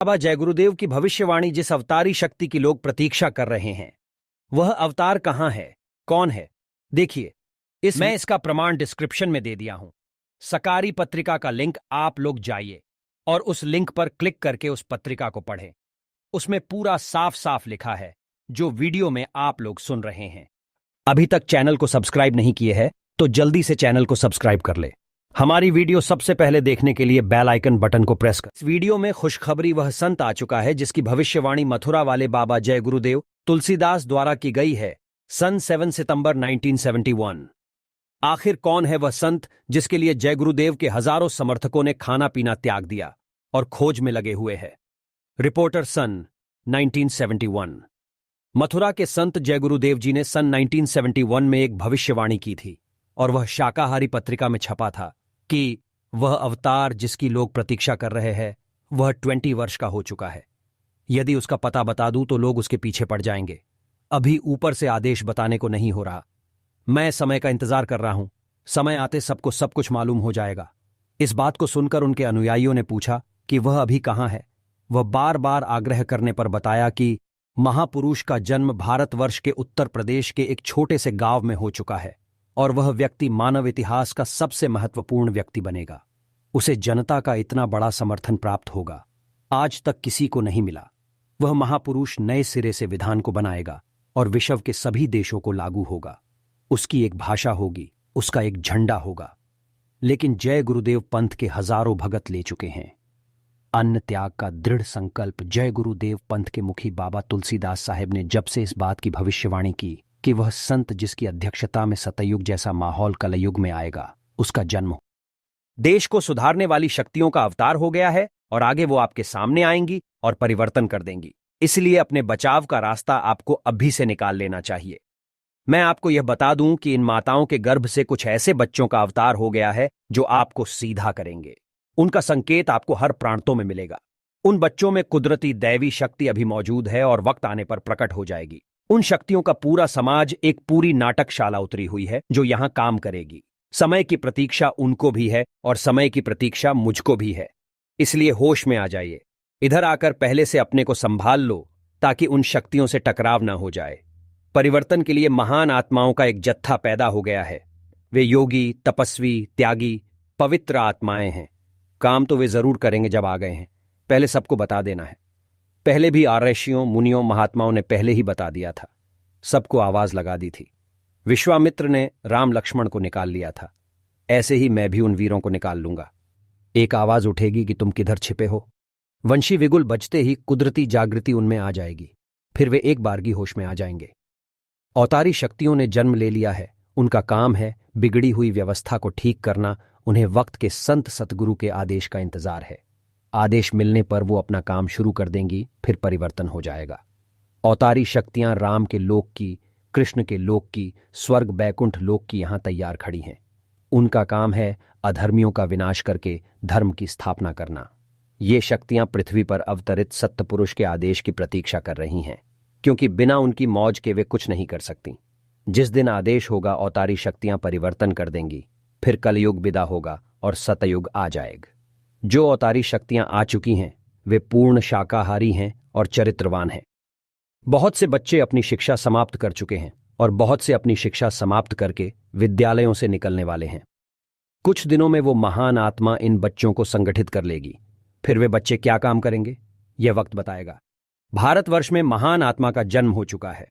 बाबा जय गुरुदेव की भविष्यवाणी जिस अवतारी शक्ति की लोग प्रतीक्षा कर रहे हैं, वह अवतार कहां है, कौन है? देखिए, मैं इसका प्रमाण डिस्क्रिप्शन में दे दिया हूं। सकारी पत्रिका का लिंक आप लोग जाइए और उस लिंक पर क्लिक करके उस पत्रिका को पढ़ें। उसमें पूरा साफ साफ लिखा है जो वीडियो में आप लोग सुन रहे हैं। अभी तक चैनल को सब्सक्राइब नहीं किए हैं तो जल्दी से चैनल को सब्सक्राइब कर ले। हमारी वीडियो सबसे पहले देखने के लिए बेल आइकन बटन को प्रेस कर। इस वीडियो में खुशखबरी वह संत आ चुका है जिसकी भविष्यवाणी मथुरा वाले बाबा जय गुरुदेव तुलसीदास द्वारा की गई है सन 7 सितंबर 1971। आखिर कौन है वह संत जिसके लिए जय गुरुदेव के हजारों समर्थकों ने खाना पीना त्याग दिया और खोज में लगे हुए हैं? रिपोर्टर सन 1971। मथुरा के संत जय गुरुदेव जी ने सन 1971 में एक भविष्यवाणी की थी और वह शाकाहारी पत्रिका में छपा था कि वह अवतार जिसकी लोग प्रतीक्षा कर रहे हैं वह 20 वर्ष का हो चुका है। यदि उसका पता बता दूं तो लोग उसके पीछे पड़ जाएंगे। अभी ऊपर से आदेश बताने को नहीं हो रहा। मैं समय का इंतजार कर रहा हूं। समय आते सबको सब कुछ मालूम हो जाएगा। इस बात को सुनकर उनके अनुयायियों ने पूछा कि वह अभी कहां है। वह बार बार आग्रह करने पर बताया कि महापुरुष का जन्म भारतवर्ष के उत्तर प्रदेश के एक छोटे से गांव में हो चुका है और वह व्यक्ति मानव इतिहास का सबसे महत्वपूर्ण व्यक्ति बनेगा। उसे जनता का इतना बड़ा समर्थन प्राप्त होगा, आज तक किसी को नहीं मिला। वह महापुरुष नए सिरे से विधान को बनाएगा और विश्व के सभी देशों को लागू होगा। उसकी एक भाषा होगी, उसका एक झंडा होगा। लेकिन जय गुरुदेव पंथ के हजारों भगत ले चुके हैं। अन्न त्याग का दृढ़ संकल्प जय गुरुदेव पंथ के मुखी बाबा तुलसीदास साहेब ने जब से इस बात की भविष्यवाणी की कि वह संत जिसकी अध्यक्षता में सतयुग जैसा माहौल कलयुग में आएगा, उसका जन्म देश को सुधारने वाली शक्तियों का अवतार हो गया है और आगे वो आपके सामने आएंगी और परिवर्तन कर देंगी। इसलिए अपने बचाव का रास्ता आपको अभी से निकाल लेना चाहिए। मैं आपको यह बता दूं कि इन माताओं के गर्भ से कुछ ऐसे बच्चों का अवतार हो गया है जो आपको सीधा करेंगे। उनका संकेत आपको हर प्रांतों में मिलेगा। उन बच्चों में कुदरती दैवी शक्ति अभी मौजूद है और वक्त आने पर प्रकट हो जाएगी। उन शक्तियों का पूरा समाज एक पूरी नाटकशाला उतरी हुई है जो यहां काम करेगी। समय की प्रतीक्षा उनको भी है और समय की प्रतीक्षा मुझको भी है। इसलिए होश में आ जाइए। इधर आकर पहले से अपने को संभाल लो ताकि उन शक्तियों से टकराव ना हो जाए। परिवर्तन के लिए महान आत्माओं का एक जत्था पैदा हो गया है। वे योगी, तपस्वी, त्यागी, पवित्र आत्माएं हैं। काम तो वे जरूर करेंगे जब आ गए हैं। पहले सबको बता देना है। पहले भी ऋषियों, मुनियों, महात्माओं ने पहले ही बता दिया था। सबको आवाज लगा दी थी। विश्वामित्र ने राम लक्ष्मण को निकाल लिया था। ऐसे ही मैं भी उन वीरों को निकाल लूंगा। एक आवाज उठेगी कि तुम किधर छिपे हो। वंशी विगुल बजते ही कुदरती जागृति उनमें आ जाएगी। फिर वे एक बारगी होश में आ जाएंगे। अवतारी शक्तियों ने जन्म ले लिया है। उनका काम है बिगड़ी हुई व्यवस्था को ठीक करना। उन्हें वक्त के संत सतगुरु के आदेश का इंतजार है। आदेश मिलने पर वो अपना काम शुरू कर देंगी, फिर परिवर्तन हो जाएगा। अवतारी शक्तियां राम के लोक की, कृष्ण के लोक की, स्वर्ग बैकुंठ लोक की यहां तैयार खड़ी हैं। उनका काम है अधर्मियों का विनाश करके धर्म की स्थापना करना। ये शक्तियां पृथ्वी पर अवतरित सत्य पुरुष के आदेश की प्रतीक्षा कर रही हैं, क्योंकि बिना उनकी मौज के वे कुछ नहीं कर सकती। जिस दिन आदेश होगा अवतारी शक्तियां परिवर्तन कर देंगी, फिर कलयुग विदा होगा और सतयुग आ जाएगा। जो अवतारी शक्तियां आ चुकी हैं वे पूर्ण शाकाहारी हैं और चरित्रवान हैं। बहुत से बच्चे अपनी शिक्षा समाप्त कर चुके हैं और बहुत से अपनी शिक्षा समाप्त करके विद्यालयों से निकलने वाले हैं। कुछ दिनों में वो महान आत्मा इन बच्चों को संगठित कर लेगी। फिर वे बच्चे क्या काम करेंगे यह वक्त बताएगा। भारतवर्ष में महान आत्मा का जन्म हो चुका है।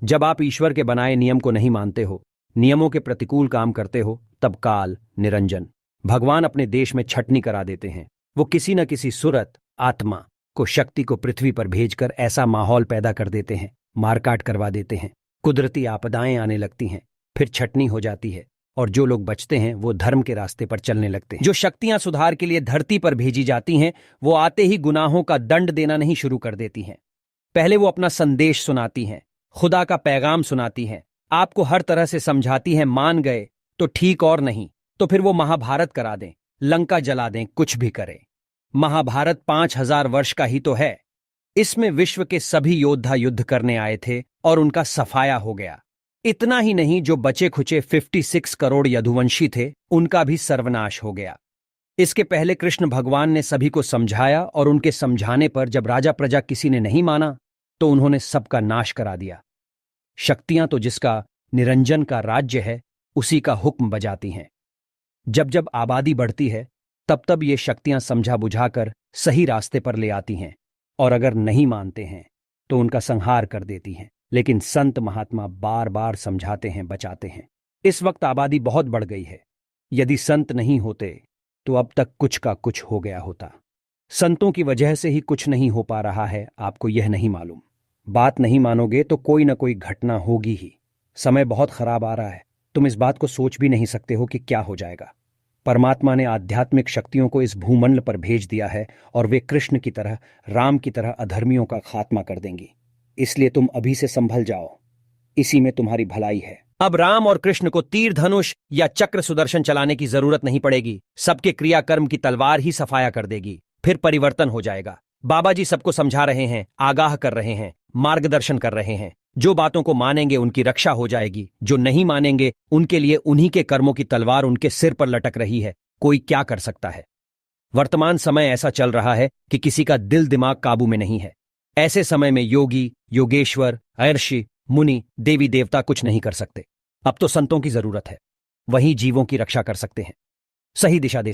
जब आप ईश्वर के बनाए नियम को नहीं मानते हो, नियमों के प्रतिकूल काम करते हो, तब काल, निरंजन, भगवान अपने देश में छटनी करा देते हैं। वो किसी न किसी सुरत आत्मा को, शक्ति को पृथ्वी पर भेजकर ऐसा माहौल पैदा कर देते हैं, मारकाट करवा देते हैं। कुदरती आपदाएं आने लगती हैं, फिर छटनी हो जाती है और जो लोग बचते हैं वो धर्म के रास्ते पर चलने लगते हैं। जो शक्तियां सुधार के लिए धरती पर भेजी जाती हैं वो आते ही गुनाहों का दंड देना नहीं शुरू कर देती हैं। पहले वो अपना संदेश सुनाती हैं, खुदा का पैगाम सुनाती हैं, आपको हर तरह से समझाती हैं। मान गए तो ठीक और नहीं तो फिर वो महाभारत करा दें, लंका जला दें, कुछ भी करें। महाभारत 5000 वर्ष का ही तो है। इसमें विश्व के सभी योद्धा युद्ध करने आए थे और उनका सफाया हो गया। इतना ही नहीं, जो बचे खुचे 56 करोड़ यदुवंशी थे उनका भी सर्वनाश हो गया। इसके पहले कृष्ण भगवान ने सभी को समझाया और उनके समझाने पर जब राजा प्रजा किसी ने नहीं माना तो उन्होंने सबका नाश करा दिया। शक्तियां तो जिसका निरंजन का राज्य है उसी का हुक्म बजाती हैं। जब जब आबादी बढ़ती है तब तब ये शक्तियां समझा बुझाकर सही रास्ते पर ले आती हैं और अगर नहीं मानते हैं तो उनका संहार कर देती हैं। लेकिन संत महात्मा बार बार समझाते हैं, बचाते हैं। इस वक्त आबादी बहुत बढ़ गई है। यदि संत नहीं होते तो अब तक कुछ का कुछ हो गया होता। संतों की वजह से ही कुछ नहीं हो पा रहा है, आपको यह नहीं मालूम। बात नहीं मानोगे तो कोई ना कोई घटना होगी ही। समय बहुत खराब आ रहा है, तुम इस बात को सोच भी नहीं सकते हो कि क्या हो जाएगा। परमात्मा ने आध्यात्मिक शक्तियों को इस भूमंडल पर भेज दिया है और वे कृष्ण की तरह, राम की तरह अधर्मियों का खात्मा कर देंगी। इसलिए तुम अभी से संभल जाओ, इसी में तुम्हारी भलाई है। अब राम और कृष्ण को तीर धनुष या चक्र सुदर्शन चलाने की जरूरत नहीं पड़ेगी। सबके क्रियाकर्म की तलवार ही सफाया कर देगी, फिर परिवर्तन हो जाएगा। बाबा जी सबको समझा रहे हैं, आगाह कर रहे हैं, मार्गदर्शन कर रहे हैं। जो बातों को मानेंगे उनकी रक्षा हो जाएगी, जो नहीं मानेंगे उनके लिए उन्हीं के कर्मों की तलवार उनके सिर पर लटक रही है। कोई क्या कर सकता है। वर्तमान समय ऐसा चल रहा है कि किसी का दिल दिमाग काबू में नहीं है। ऐसे समय में योगी, योगेश्वर, अर्षि, मुनि, देवी देवता कुछ नहीं कर सकते। अब तो संतों की जरूरत है, वही जीवों की रक्षा कर सकते हैं, सही दिशा दे